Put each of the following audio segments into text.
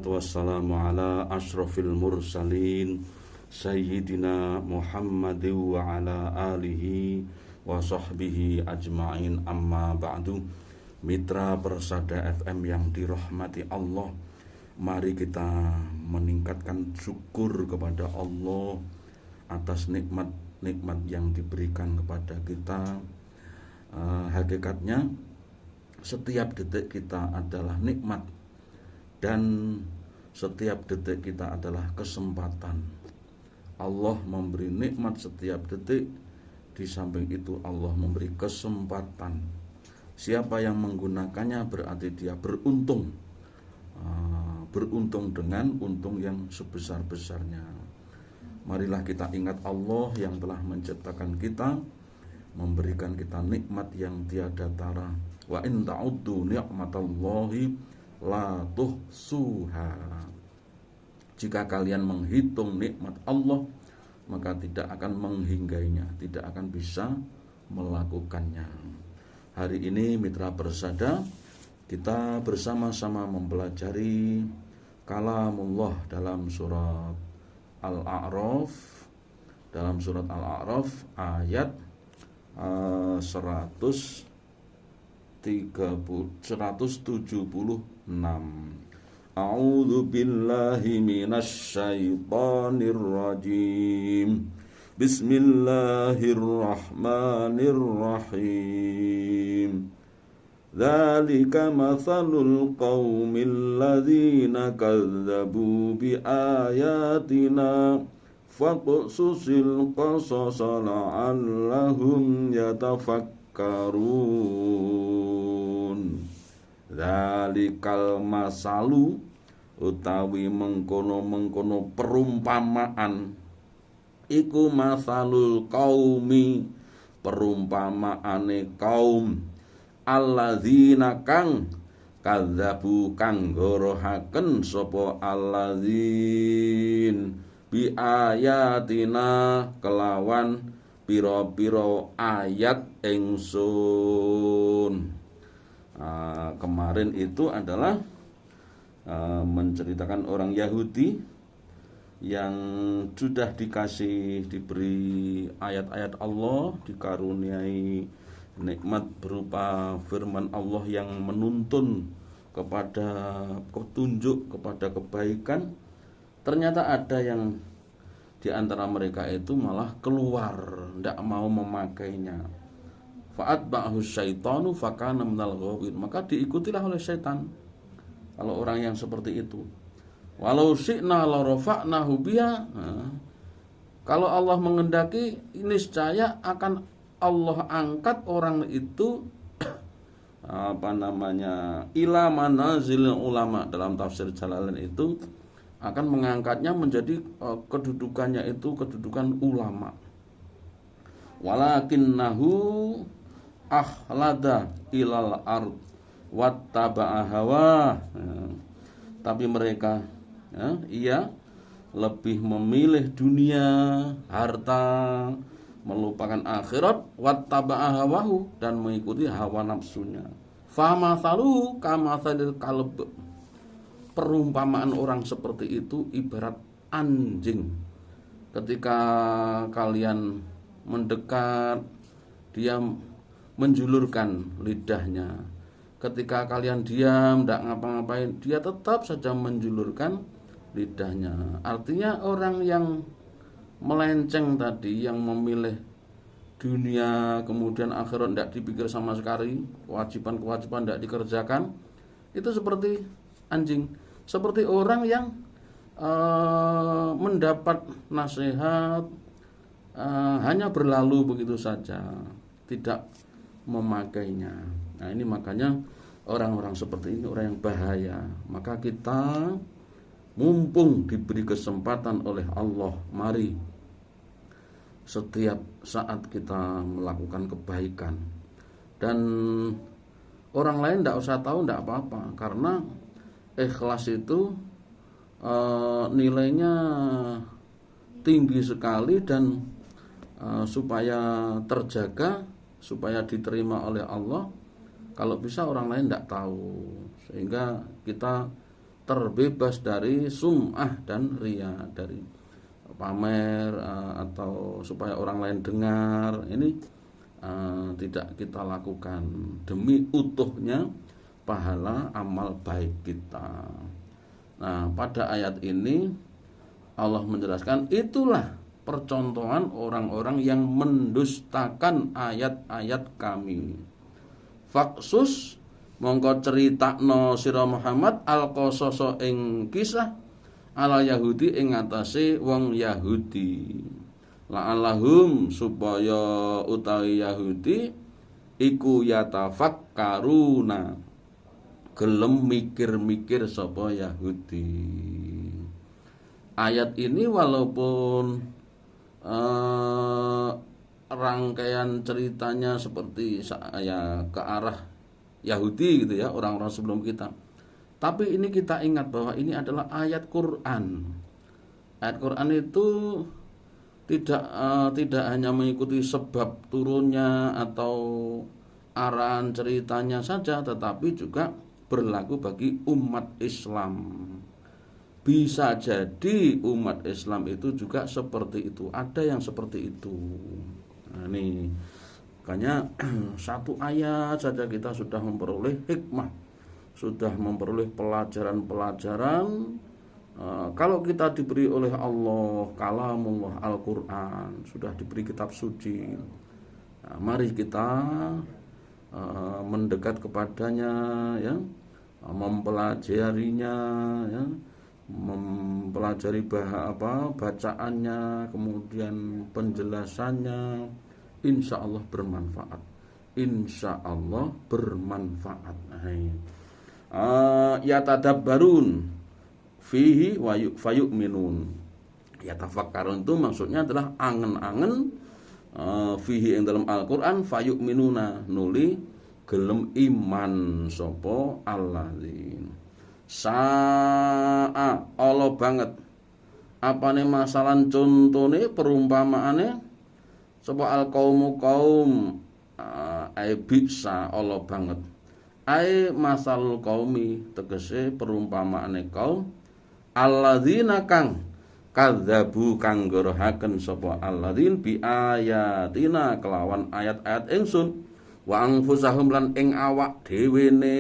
Wassalamu ala ashrafil mursalin Sayyidina Muhammadin wa ala alihi wa sahbihi ajma'in, amma ba'du. Mitra Persada FM yang dirahmati Allah, mari kita meningkatkan syukur kepada Allah atas nikmat-nikmat yang diberikan kepada kita. Hakikatnya setiap detik kita adalah nikmat, dan setiap detik kita adalah kesempatan. Allah memberi nikmat setiap detik, di samping itu Allah memberi kesempatan. Siapa yang menggunakannya berarti dia beruntung, beruntung dengan untung yang sebesar-besarnya. Marilah kita ingat Allah yang telah menciptakan kita, memberikan kita nikmat yang tiada tara. Wa in ta'uddu ni'matallahi la tuhsuha. Jika kalian menghitung nikmat Allah, maka tidak akan menghinggainya, tidak akan bisa melakukannya. Hari ini Mitra Persada, kita bersama-sama mempelajari kalamullah dalam surat Al-A'raf. Dalam surat Al-A'raf ayat 176. A'udzu billahi minasy syaithanir rajim. Bismillahirrahmanirrahim. Dzalika matsalul qaumil ladzina kadzdzabu biayatina faqsusil qasasa la'allahum yatafakkarun. Dzalikal masalu utawi mengkono-mengkono perumpamaan iku masalul qaumi, perumpamaane kaum alladzina kang kadzabu kang gorohaken sapa alladzin bi ayatina kelawan pira-pira ayat ingsun. Kemarin itu adalah menceritakan orang Yahudi yang sudah diberi ayat-ayat Allah, dikaruniai nikmat berupa firman Allah yang menuntun kepada petunjuk, kepada kebaikan. Ternyata ada yang di antara mereka itu malah keluar, tidak mau memakainya. Fa'atba'ahu syaitanu fakana minal ghawin, maka diikutilah oleh syaitan kalau orang yang seperti itu. Walau syi'na la rafa'nahu biha, kalau Allah mengendaki, niscaya akan Allah angkat orang itu ila manazil ulama. Dalam tafsir Jalalain itu akan mengangkatnya menjadi kedudukannya itu kedudukan ulama. Walakinnahu ahlada ilal ard wattaba'a hawa. Tapi mereka ia lebih memilih dunia, harta, melupakan akhirat, wattaba'a hawahu, dan mengikuti hawa nafsunya. Famathalu kamathalil kalb. Perumpamaan orang seperti itu ibarat anjing. Ketika kalian mendekat, dia menjulurkan lidahnya. Ketika kalian diam, tidak ngapa-ngapain, dia tetap saja menjulurkan lidahnya. Artinya orang yang melenceng tadi, yang memilih dunia kemudian akhirat tidak dipikir sama sekali, kewajiban-kewajiban tidak dikerjakan, itu seperti anjing. Seperti orang yang mendapat nasihat hanya berlalu begitu saja, tidak memakainya. Nah, ini makanya orang-orang seperti ini orang yang bahaya. Maka kita mumpung diberi kesempatan oleh Allah, mari setiap saat kita melakukan kebaikan. Dan orang lain tidak usah tahu, tidak apa-apa, karena ikhlas itu nilainya tinggi sekali, dan supaya terjaga, supaya diterima oleh Allah, kalau bisa orang lain tidak tahu, sehingga kita terbebas dari sum'ah dan riya, dari pamer atau supaya orang lain dengar. Ini tidak kita lakukan demi utuhnya pahala amal baik kita. Nah, pada ayat ini Allah menjelaskan itulah percontohan orang-orang yang mendustakan ayat-ayat kami. Faksus mongko critakno sira Muhammad al-qasasa ing kisah ala Yahudi ing atase wong Yahudi. La'allahum supaya utawi Yahudi iku yatafakkaruna, gelem mikir-mikir sapa Yahudi. Ayat ini walaupun rangkaian ceritanya seperti saya ke arah Yahudi gitu ya, orang-orang sebelum kita, tapi ini kita ingat bahwa ini adalah ayat Quran. Ayat Quran itu tidak hanya mengikuti sebab turunnya atau arahan ceritanya saja, tetapi juga berlaku bagi umat Islam. Bisa jadi umat Islam itu juga seperti itu, ada yang seperti itu. Nah, ini makanya satu ayat saja kita sudah memperoleh hikmah, sudah memperoleh pelajaran-pelajaran. Kalau kita diberi oleh Allah kalamullah Al-Quran, sudah diberi kitab suci, nah, mari kita mendekat kepadanya ya, mempelajarinya ya, mempelajari bacaannya, kemudian penjelasannya, insya Allah bermanfaat. Insya Allah bermanfaat. Yatadabbarun fihi wa fayu'minun. Yatafakkarun itu maksudnya adalah angen-angen fihi yang dalam Al-Quran, fayu'minuna nuli gelem iman sopo alladzin. Sa'a Allah banget apane masalah contone perumpamaane sapa al-qaumu kaum bisa Allah banget ai masalul qaumi tegese perumpamaane kaum alladzina kang kadzabu kang gorohaken sapa alladzin bi ayatina kelawan ayat-ayat ingsun wa anfusahum lan ing awak dhewe ne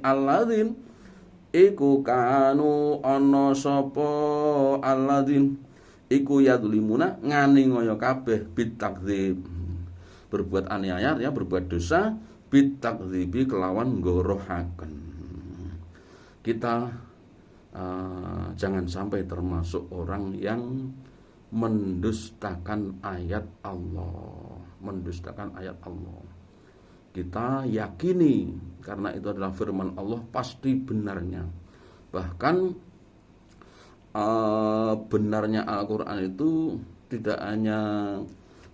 alladzin iku kanu ana sapa alladzin iku yadlimuna nganiaya kabeh bitakdzib, berbuat aniaya ya, berbuat dosa, bitakdzibi kelawan nggorohaken. Kita jangan sampai termasuk orang yang mendustakan ayat Allah, mendustakan ayat Allah. Kita yakini karena itu adalah firman Allah pasti benarnya. Bahkan benarnya Al-Quran itu tidak hanya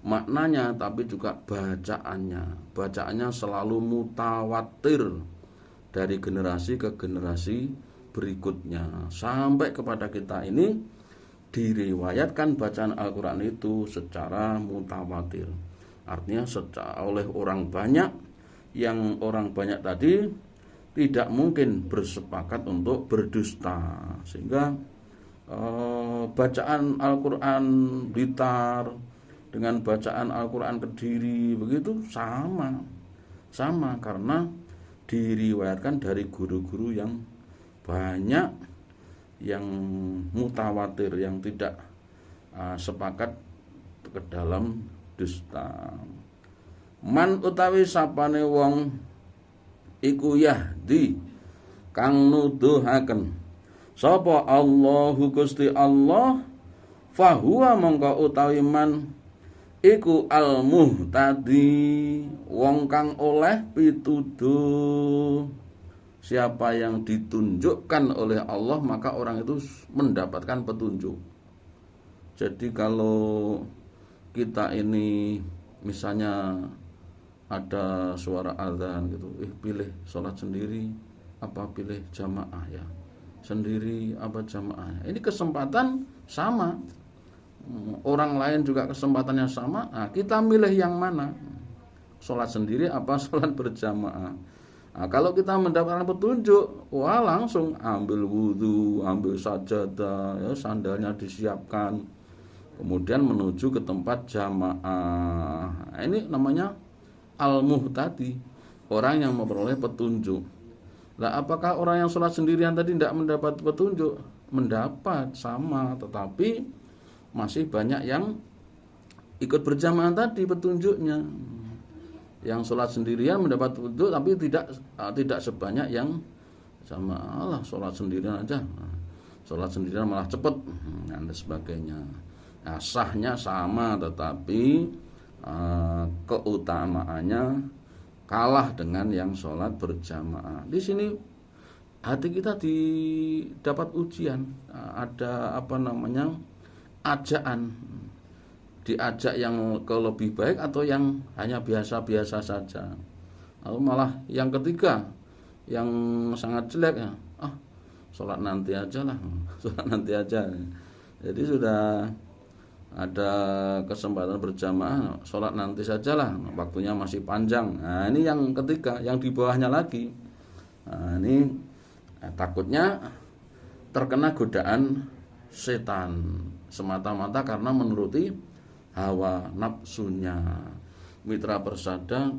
maknanya tapi juga bacaannya. Bacaannya selalu mutawatir dari generasi ke generasi berikutnya sampai kepada kita ini diriwayatkan bacaan Al-Quran itu secara mutawatir. Artinya oleh orang banyak, yang orang banyak tadi tidak mungkin bersepakat untuk berdusta, sehingga bacaan Al-Quran Blitar dengan bacaan Al-Quran Kediri begitu sama karena diriwayatkan dari guru-guru yang banyak, yang mutawatir, yang tidak sepakat ke dalam dusta. Man utawi sapane wong iku yahdi kang nuduhaken sapa Allahu Gusti Allah, fahuwa mongko utawi man iku al-muhtadi wong kang oleh pituduh. Siapa yang ditunjukkan oleh Allah maka orang itu mendapatkan petunjuk. Jadi kalau kita ini misalnya ada suara azan gitu, pilih sholat sendiri apa pilih jamaah ya, sendiri apa jamaah. Ini kesempatan sama, orang lain juga kesempatannya sama. Nah, kita milih yang mana? Sholat sendiri apa sholat berjamaah? Nah, kalau kita mendapatkan petunjuk, wah langsung ambil wudhu, ambil sajadah, ya, sandalnya disiapkan, kemudian menuju ke tempat jamaah. Nah, ini namanya al-muhtadi, orang yang memperoleh petunjuk. Nah, apakah orang yang sholat sendirian tadi tidak mendapat petunjuk? Mendapat, sama, tetapi masih banyak yang ikut berjamaah tadi petunjuknya. Yang sholat sendirian mendapat petunjuk, tapi tidak sebanyak yang sama. Allah, sholat sendirian aja, sholat sendirian malah cepet, dan sebagainya. Nah, sahnya sama, tetapi keutamaannya kalah dengan yang sholat berjamaah. Di sini hati kita dapat ujian, ada ajaan, diajak yang ke lebih baik atau yang hanya biasa-biasa saja. Lalu malah yang ketiga, yang sangat jelek, ya, sholat nanti aja lah, sholat nanti aja. Jadi sudah ada kesempatan berjamaah, sholat nanti sajalah, waktunya masih panjang. Nah, ini yang ketiga, yang di bawahnya lagi. Nah, ini takutnya terkena godaan setan semata-mata karena menuruti hawa nafsunya. Mitra Persada